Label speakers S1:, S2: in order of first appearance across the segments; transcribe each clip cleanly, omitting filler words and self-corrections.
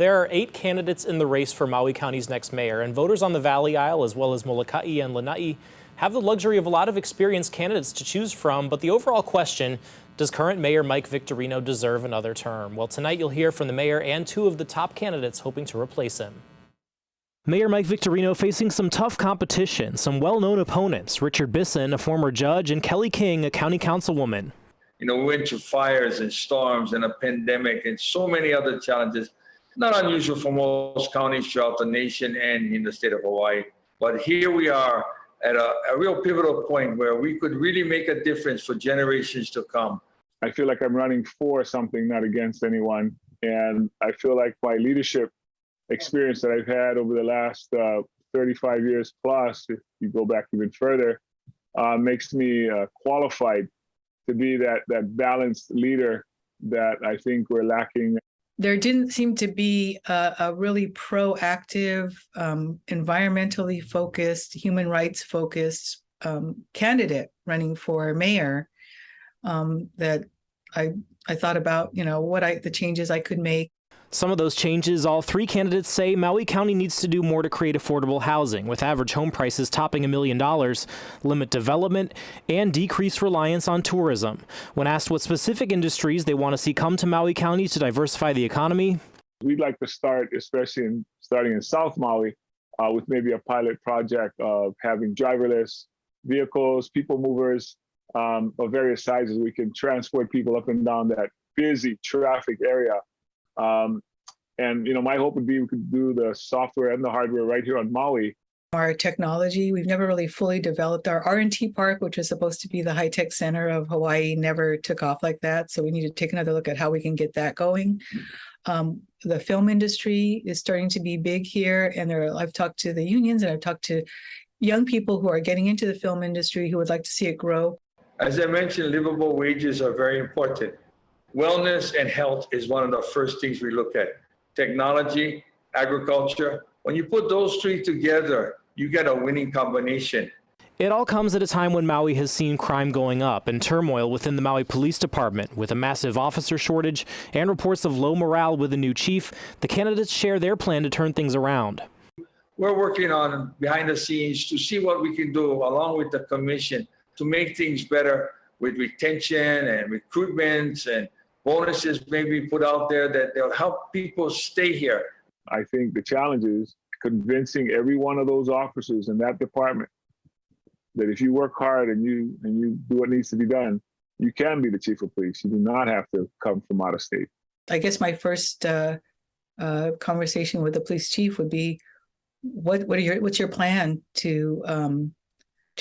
S1: There are 8 candidates in the race for Maui County's next mayor, and voters on the Valley Isle, as well as Molokai and Lanai, have the luxury of a lot of experienced candidates to choose from. But the overall question, does current Mayor Mike Victorino deserve another term? Well, tonight you'll hear from the mayor and 2 of the top candidates hoping to replace him. Mayor Mike Victorino facing some tough competition, some well-known opponents, Richard Bisson, a former judge, and Kelly King, a county councilwoman.
S2: You know, we went through fires and storms and a pandemic and so many other challenges. Not unusual for most counties throughout the nation and in the state of Hawaii. But here we are at a real pivotal point where we could really make a difference for generations to come.
S3: I feel like I'm running for something, not against anyone. And I feel like my leadership experience that I've had over the last 35 years plus, if you go back even further, makes me qualified to be that balanced leader that I think we're lacking.
S4: There didn't seem to be a really proactive, environmentally focused, human rights focused candidate running for mayor that I thought about, the changes I could make.
S1: Some of those changes, all 3 candidates say Maui County needs to do more to create affordable housing, with average home prices topping $1 million, limit development, and decrease reliance on tourism. When asked what specific industries they want to see come to Maui County to diversify the economy,
S3: we'd like to start, especially starting in South Maui, with maybe a pilot project of having driverless vehicles, people movers of various sizes. We can transport people up and down that busy traffic area. And my hope would be we could do the software and the hardware right here on Maui.
S4: Our technology, we've never really fully developed. Our R&T park, which was supposed to be the high-tech center of Hawaii, never took off like that. So we need to take another look at how we can get that going. The film industry is starting to be big here. And I've talked to the unions and I've talked to young people who are getting into the film industry who would like to see it grow.
S2: As I mentioned, livable wages are very important. Wellness and health is one of the first things we look at. Technology, agriculture. When you put those 3 together, you get a winning combination.
S1: It all comes at a time when Maui has seen crime going up and turmoil within the Maui Police Department. With a massive officer shortage and reports of low morale with the new chief, the candidates share their plan to turn things around.
S2: We're working on behind the scenes to see what we can do along with the commission to make things better with retention and recruitment and bonuses maybe put out there that they'll help people stay here.
S3: I think the challenge is convincing every one of those officers in that department that if you work hard and you do what needs to be done, you can be the chief of police. You do not have to come from out of state.
S4: I guess my first conversation with the police chief would be, what's your plan to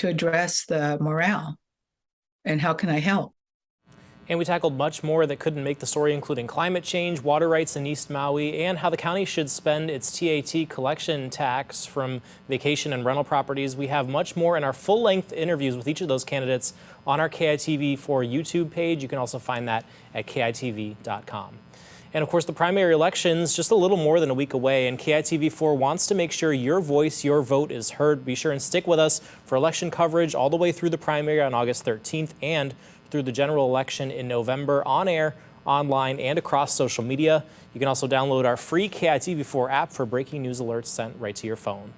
S4: address the morale, and how can I help?
S1: And we tackled much more that couldn't make the story, including climate change, water rights in East Maui, and how the county should spend its TAT collection tax from vacation and rental properties. We have much more in our full-length interviews with each of those candidates on our KITV4 YouTube page. You can also find that at KITV.com. And of course, the primary election's just a little more than a week away, and KITV4 wants to make sure your voice, your vote is heard. Be sure and stick with us for election coverage all the way through the primary on August 13th and through the general election in November, on air, online, and across social media. You can also download our free KITV4 app for breaking news alerts sent right to your phone.